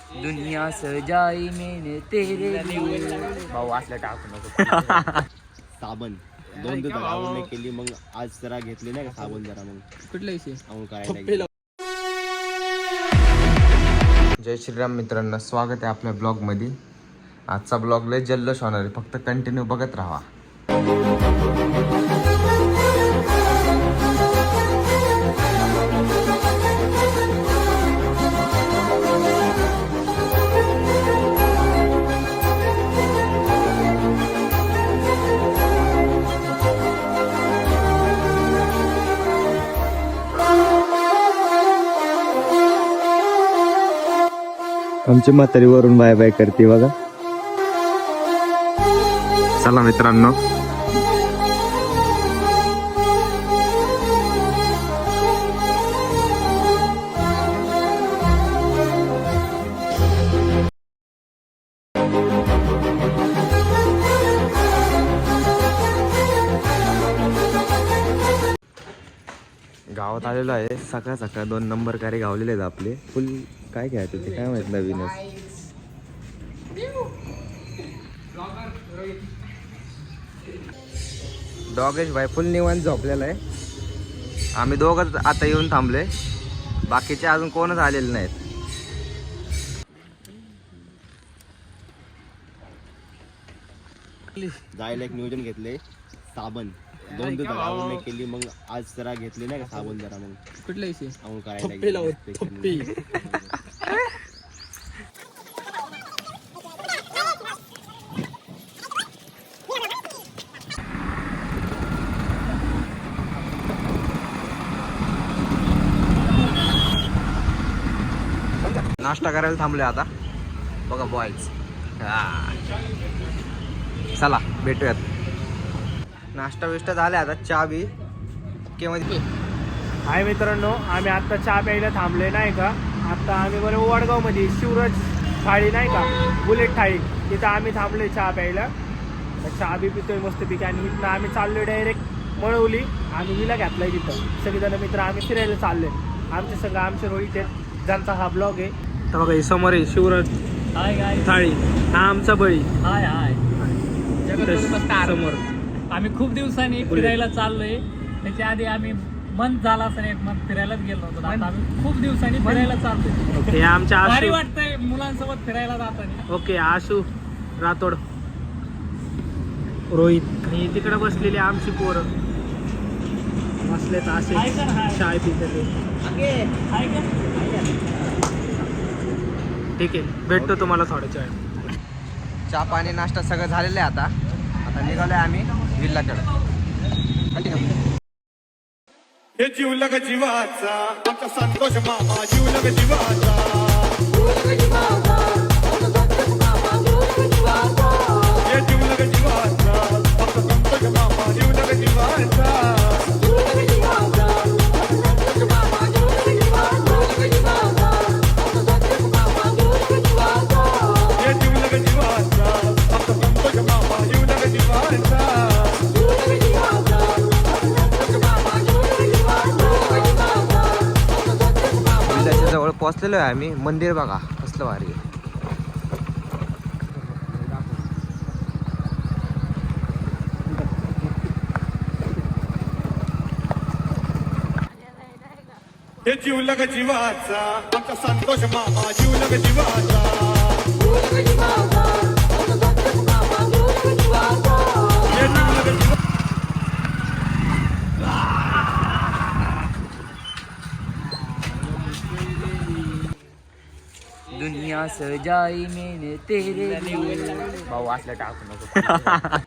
दुनिया सजाई मैंने तेरे लिए. भाऊ असल्या टाकू नको. साबण 2 दिवस लावून नाही केली, मग आज जरा घेतली नाही का साबण जरा, मग कुठला विषय? अंघोळ करायला. जय श्रीराम मित्रांनो, स्वागत आहे आपल्या ब्लॉगमध्ये. आजचा ब्लॉग लय जल्लोष होणार आहे, फक्त कंटिन्यू बघत राहा. आमची म्हातारी वरून बाय बाय करते बघा. चला मित्रांनो, गावात आलेलो आहे. सकाळ सकाळ 2 नंबर कार्य गावलेले आहेत आपले. फुल काय घ्यायचं ते काय माहित नवीनच. डॉगेश भाई फुल निवांत झोपलेला आहे. आम्ही दोघंच आता येऊन थांबले, बाकीचे अजून कोणच आलेले नाहीत. जायला एक नियोजन घेतले, साबण 2 दिवस लावून नाही केली, मग आज जरा घेतली नाही का साबण जरा, मग कुठला विषय? अंघोळ करायला. नाश्ता करायला थांबले आता बघा बॉयज. चला भेटूयात. नाश्ता विष्टा झाला, आता चहा बी केमध्ये. हाय मित्रांनो, आम्ही आता चहा प्यायला थांबले नाही का. आता आम्ही बरं वडगावमध्ये शिवराज थाळी नाही का, बुलेट थाळी, तिथं आम्ही थांबले चहा प्यायला. चहा बी पितोय मस्तपैकी, आणि इथनं आम्ही चाललोय डायरेक्ट मळवली. आम्ही विला घातलाय तिथं. सगळेजण मित्र आम्ही फिरायला चाललोय. आमच्या सगळं आमचे रोहित आहेत, ज्यांचा हा ब्लॉग आहे. तर बघा समोर आहे शिवराज थाळी, हा आमचा बळी. हाय हाय. समोर आम्ही खूप दिवसांनी फिरायला चाललोय. त्याच्या आधी आम्ही मंथ झाला असं एक मंथ फिरायलाच गेलो नव्हतो. आता आम्ही खूप दिवसांनी फिरायला चाललोय. ओके, आमच्या भारी आशू. वाटतंय मुलांसोबत फिरायला जाताना. ओके, आशू राठोड, रोहित, आणि तिकडे बसलेली आमची पोरं बसले तर असे चाय पिते ते. ठीक आहे, भेटतो तुम्हाला थोड्याच्या वेळ. चहा पाणी नाश्ता सगळं झालेलं आहे. आता निघालोय आम्ही विल्लाकडे. हे जीवलग जीवाचा आमचा संतोष मामा, जीवलग जीवाचा. हे जीवलग जीवाचा आमचा संतोष मामा, जीवलग जीवाचा. हे जीवलग जीवाचा आमचा संतोष मामा, जीवलग जीवाचा. विल्लाच्या जवळ पोहोचलेलो आहे आम्ही. मंदिर बघा कसलं भारी आहे. हे जीवलग जीवाचा आमचा संतोष मामा, जीवलग जीवाचा. हे जीवलग जीवा. दुनिया सजाई मैंने तेरे लिए. भाऊ असल्या टाकू नको.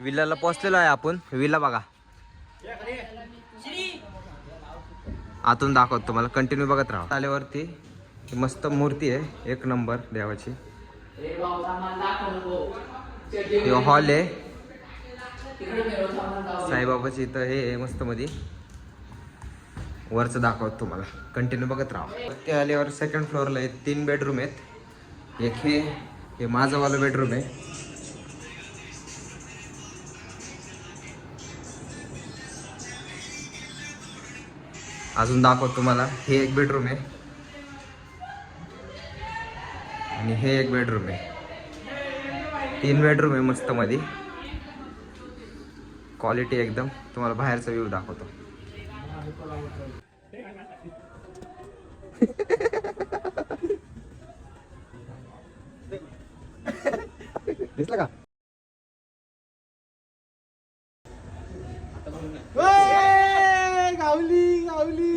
विल्लाला पोहोचलेलो आहे आपण. विल्ला बघा, आतून दाखवतो तुम्हाला, कंटिन्यू बघत राहा. आल्यावरती मस्त मूर्ती आहे, 1 नंबर देवाची. हॉल आहे साईबाबाची. इथं हे मस्त मध्ये वरचं दाखवतो तुम्हाला, कंटिन्यू बघत राहा. ते आल्यावर 2nd फ्लोअरला आहे. 3 बेडरूम आहेत. एक हे माझंवालं बेडरूम आहे. अजून दाखवतो तुम्हाला. हे एक बेडरूम आहे. आणि हे एक बेडरूम आहे. 3 बेडरूम आहे मस्त मध्ये. क्वालिटी एकदम. तुम्हाला बाहेरचा व्ह्यू दाखवतो. दिसलं का? गावली गावली.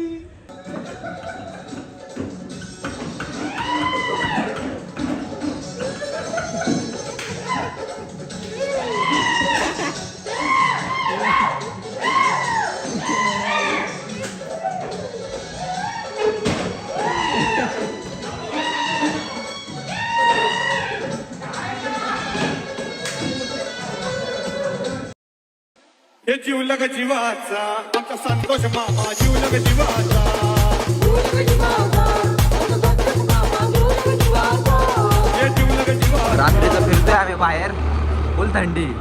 हे जीवलग जीवाचा आमचा संतोष मामा जीवलग जीवाचा हे जीवलग जीवाचा. रात्रीचं फिरतोय आम्ही बाहेर. फुल थंडी.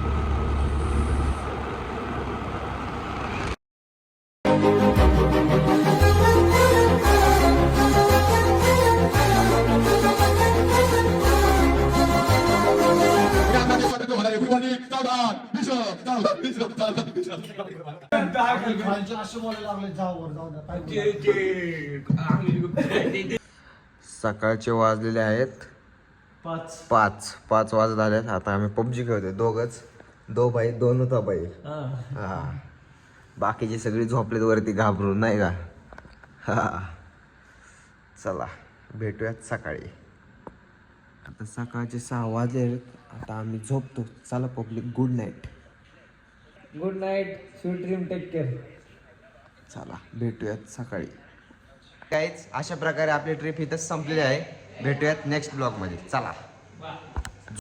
सकाळचे वाजलेले आहेत 5 वाजत आलेत. आता आम्ही पबजी खेळतोय दोघच. 2 भाई 2 होता भाई. हा. बाकीचे सगळी झोपलेत वरती घाबरून नाही का. हा. चला भेटूयात सकाळी. आता सकाळचे 6 वाजले. आता आम्ही झोपतो. चला public good night. Good night. Sweet dream. Take care. चला भेटूयात सकाळी. काहीच अशा प्रकारे आपली ट्रिप इथंच संपलेली आहे. भेटूयात नेक्स्ट ब्लॉगमध्ये. चला.